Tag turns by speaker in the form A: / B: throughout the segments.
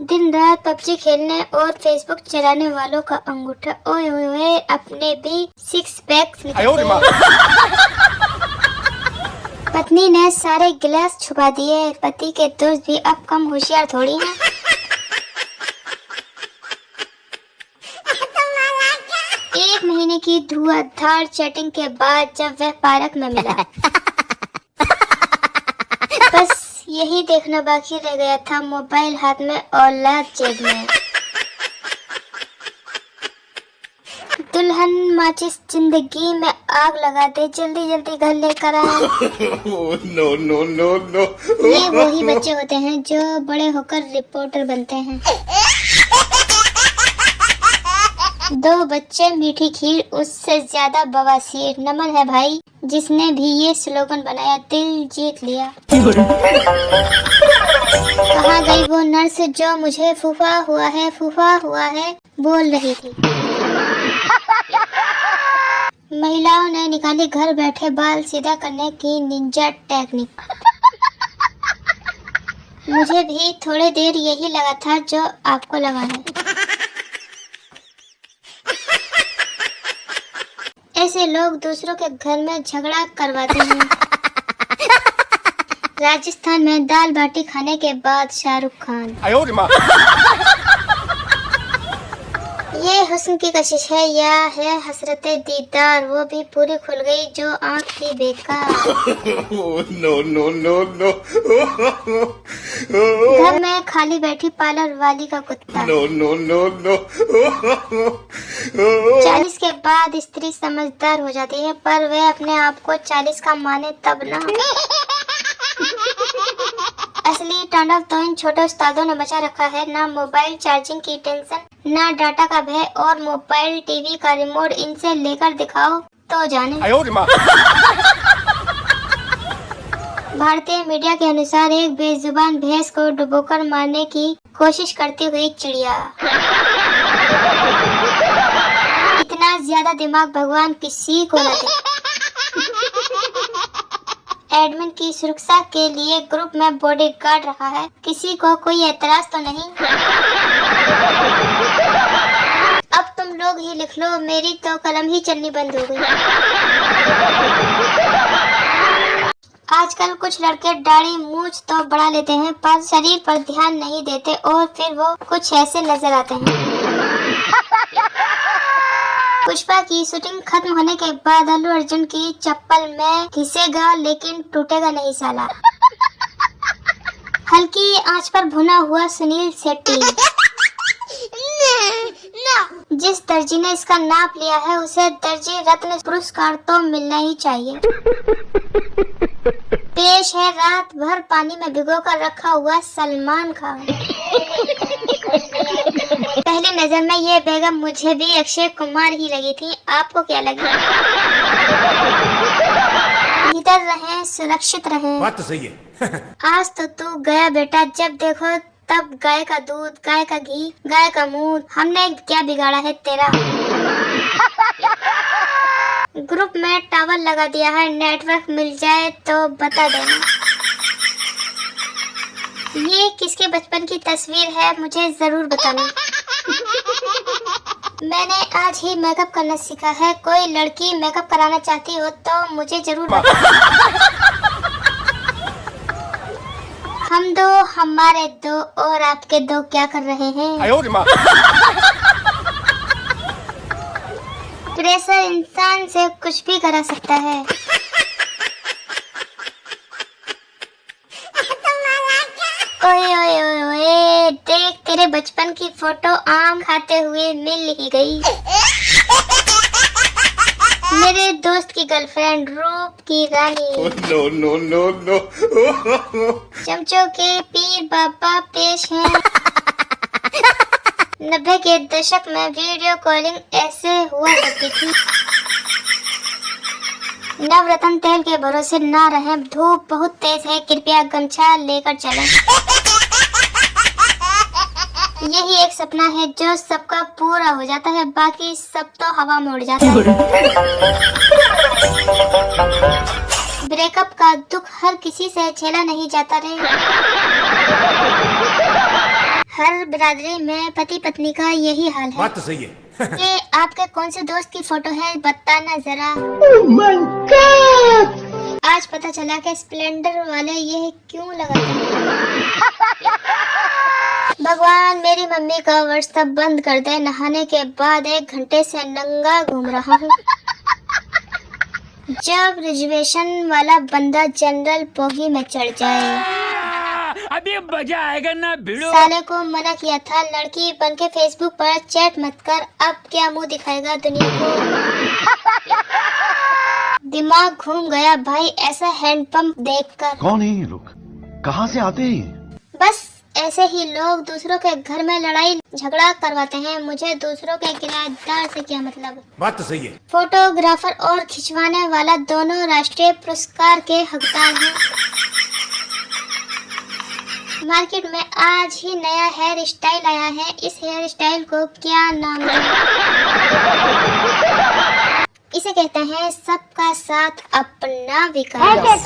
A: दिन रात पबजी खेलने और फेसबुक चलाने वालों का अंगूठा ओए ओए ओए अपने भी 6 पैक्स निकले। पत्नी ने सारे गिलास छुपा दिए। पति के दोस्त भी अब कम होशियार थोड़ी हैं। एक महीने की धुआंधार चैटिंग के बाद जब वह पार्क में मिला, बस यही देखना बाकी रह गया था, मोबाइल हाथ में औलाद जेब में। दुल्हन माचिस जिंदगी में आग लगा दे, जल्दी जल्दी घर लेकर आए।
B: No no no no.
A: ये वही बच्चे होते हैं जो बड़े होकर रिपोर्टर बनते हैं। 2 बच्चे मीठी खीर उससे ज्यादा बवासीर। नमन है भाई जिसने भी ये स्लोगन बनाया, दिल जीत लिया। कहाँ गई वो नर्स जो मुझे फूफा हुआ है बोल रही थी। महिलाओं ने निकाली घर बैठे बाल सीधा करने की निंजा टेक्निक। मुझे भी थोड़ी देर यही लगा था जो आपको लगा है। ऐसे लोग दूसरों के घर में झगड़ा करवाते हैं। राजस्थान में दाल बाटी खाने के बाद शाहरुख खान। ये हुस्न की कशिश है या है हसरते दीदार, वो भी पूरी खुल गई जो आँख थी बेकार।
B: No no no no.
A: घर में खाली बैठी पार्लर वाली का कुत्ता।
B: No no no no.
A: 40 के बाद स्त्री समझदार हो जाती है, पर वह अपने आप को 40 का माने तब ना। असली तांडव तो इन छोटे उस्तादों ने बचा रखा है। ना मोबाइल चार्जिंग की टेंशन, ना डाटा का भय, और मोबाइल टीवी का रिमोट इनसे लेकर दिखाओ तो जाने। भारतीय मीडिया के अनुसार एक बेजुबान भैंस को डुबोकर मारने की कोशिश करती हुई चिड़िया। इतना ज्यादा दिमाग भगवान किसी को न दे। एडमिन की सुरक्षा के लिए ग्रुप में बॉडीगार्ड रखा है, किसी को कोई एतराज तो नहीं। अब तुम लोग ही लिख लो, मेरी तो कलम ही चलनी बंद हो गई। आजकल कुछ लड़के दाढ़ी मूंछ तो बढ़ा लेते हैं पर शरीर पर ध्यान नहीं देते और फिर वो कुछ ऐसे नजर आते हैं। पुष्पा की शूटिंग खत्म होने के बाद अल्लू अर्जुन की चप्पल में घिसेगा लेकिन टूटेगा नहीं साला। हल्की आंच पर भुना हुआ सुनील शेट्टी। जिस दर्जी ने इसका नाप लिया है उसे दर्जी रत्न पुरस्कार तो मिलना ही चाहिए। पेश है रात भर पानी में भिगोकर रखा हुआ सलमान खान। पहली नजर में ये बेगम मुझे भी अक्षय कुमार ही लगी थी, आपको क्या लगी? इधर रहें, सुरक्षित रहें।
B: बात तो सही है।
A: आज तो तू गया बेटा, जब देखो तब गाय का दूध, गाय का घी, गाय का मूत। हमने क्या बिगाड़ा है तेरा? ग्रुप में टावर लगा दिया है, नेटवर्क मिल जाए तो बता देना। ये किसके बचपन की तस्वीर है मुझे जरूर बताना। मैंने आज ही मेकअप करना सीखा है, कोई लड़की मेकअप कराना चाहती हो तो मुझे जरूर बताना। हम दो, हमारे दो और आपके दो क्या कर रहे हैं? प्रेशर इंसान से कुछ भी करा सकता है। ओए ओए ओए ओए, देख तेरे बचपन की फोटो आम खाते हुए मिल ही गई। मेरे दोस्त की गर्लफ्रेंड रूप की रानी।
B: No no no no.
A: चमचों के पीर बाबा पेश हैं। 90 के दशक में वीडियो कॉलिंग ऐसे हुआ करती थी। नवरत्न तेल के भरोसे ना रहें, धूप बहुत तेज है, कृपया गमछा लेकर चलें। यही एक सपना है जो सबका पूरा हो जाता है, बाकी सब तो हवा में उड़ जाता है। ब्रेकअप का दुख हर किसी से झेला नहीं जाता रे। हर बिरादरी में पति पत्नी का यही हाल है।
C: बात तो सही है।
A: ये आपके कौन से दोस्त की फोटो है बताना जरा। आज पता चला कि स्प्लेंडर वाले ये क्यों लगाते हैं। भगवान मेरी मम्मी का व्हाट्सएप बंद कर दे। नहाने के बाद 1 घंटे से नंगा घूम रहा हूँ। जब रिजर्वेशन वाला बंदा जनरल बोगी में चढ़ जाए।
C: अभी मजा आएगा ना भिड़ो।
A: साले को मना किया था लड़की बनके फेसबुक पर चैट मत कर। अब क्या मुंह दिखाएगा दुनिया को। दिमाग घूम गया भाई ऐसा हैंडपंप देखकर।
D: कौन है ये लोग, कहाँ से आते हैं?
A: बस ऐसे ही लोग दूसरों के घर में लड़ाई झगड़ा करवाते हैं। मुझे दूसरों के किराएदार से क्या मतलब।
C: बात तो सही है।
A: फोटोग्राफर और खिंचवाने वाला दोनों राष्ट्रीय पुरस्कार के हकदार हैं। मार्केट में आज ही नया हेयर स्टाइल आया है। इस हेयर स्टाइल को क्या नाम दें? इसे कहते हैं सबका साथ अपना विकास।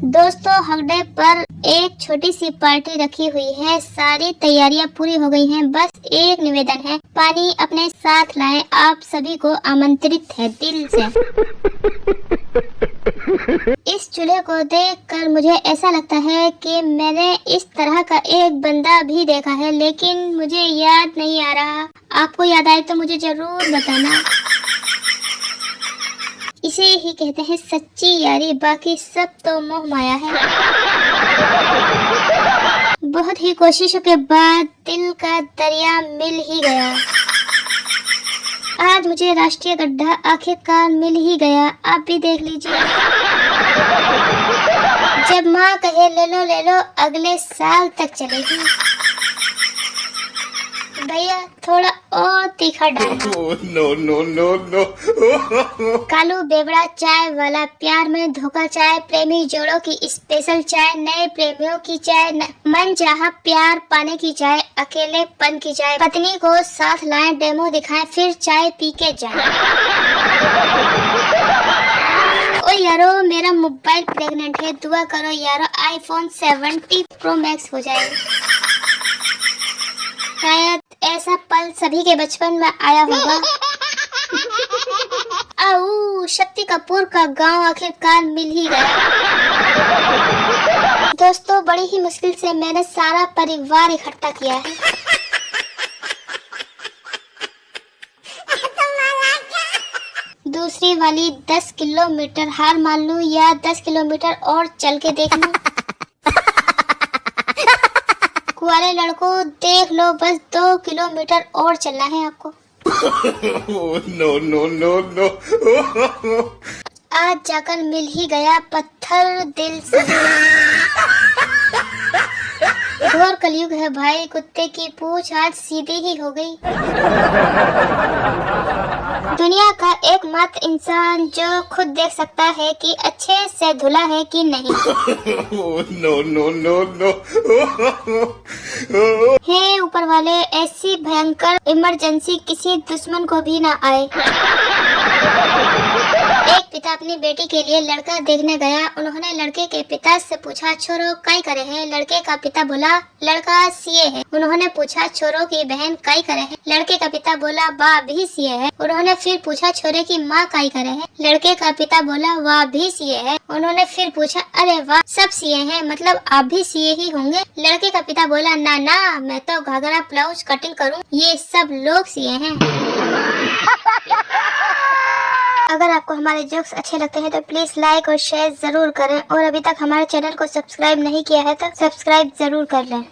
A: दोस्तों हगडे पर एक छोटी सी पार्टी रखी हुई है। सारी तैयारियां पूरी हो गई हैं। बस एक निवेदन है, पानी अपने साथ लाएं। आप सभी को आमंत्रित है दिल से। इस चूल्हे को देखकर मुझे ऐसा लगता है कि मैंने इस तरह का एक बंदा भी देखा है, लेकिन मुझे याद नहीं आ रहा। आपको याद आए तो मुझे जरूर बताना। इसे ही कहते हैं सच्ची यारी, बाकी सब तो मोह माया है। बहुत ही कोशिशों के बाद दिल का दरिया मिल ही गया। आज मुझे राष्ट्रीय गड्ढा आखिरकार मिल ही गया। आप भी देख लीजिए। जब माँ कहे ले लो अगले साल तक चलेगी। भैया थोड़ा और तीखा डालना।
B: no, no, no, no.
A: Kalu बेवड़ा चाय वाला, प्यार में धोखा चाय, प्रेमी जोड़ों की स्पेशल चाय, नए प्रेमियों की चाय, मन चाहा प्यार पाने की चाय, अकेलेपन की चाय। पत्नी को साथ लाएं, डेमो दिखाएं, फिर चाय पी के जाएं। ओ यारो मेरा मोबाइल प्रेग्नेंट है, दुआ करो यारो आईफोन 70 प्रो मैक्स हो जाए। शायद ऐसा पल सभी के बचपन में आया होगा। आऊ शक्ति कपूर का गांव आखिरकार मिल ही गया। दोस्तों बड़ी ही मुश्किल से मैंने सारा परिवार इकट्ठा किया है। दूसरी वाली 10 किलोमीटर हार मान लूं या 10 किलोमीटर और चल के देख लूं। कुंवारे लड़कों देख लो, बस 2 किलोमीटर और चलना है आपको।
B: no, no, no, no.
A: आज जाकर मिल ही गया पत्थर दिल से। घोर कलयुग है भाई, कुत्ते की पूंछ आज सीधी ही हो गई। दुनिया का एकमात्र इंसान जो खुद देख सकता है कि अच्छे से धुला है कि नहीं।
B: no, no, no, no.
A: हे ऊपर वाले, ऐसी भयंकर इमरजेंसी किसी दुश्मन को भी ना आए। एक पिता अपनी बेटी के लिए लड़का देखने गया। उन्होंने लड़के के पिता से पूछा छोरो काई करे है। लड़के का पिता बोला लड़का सीए है। उन्होंने पूछा छोरो की बहन काई करे है। लड़के का पिता बोला वाह भी सीए है। उन्होंने फिर पूछा छोरे की माँ काई करे है। लड़के का पिता बोला वाह भी सीए है। उन्होंने फिर पूछा अरे वाह सब सीए हैं, मतलब आप भी सीए ही होंगे। लड़के का पिता बोला ना ना मैं तो घाघरा ब्लाउज कटिंग करूँ, ये सब लोग सीए हैं। अगर आपको हमारे जोक्स अच्छे लगते हैं तो प्लीज लाइक और शेयर जरूर करें, और अभी तक हमारे चैनल को सब्सक्राइब नहीं किया है तो सब्सक्राइब जरूर कर लें।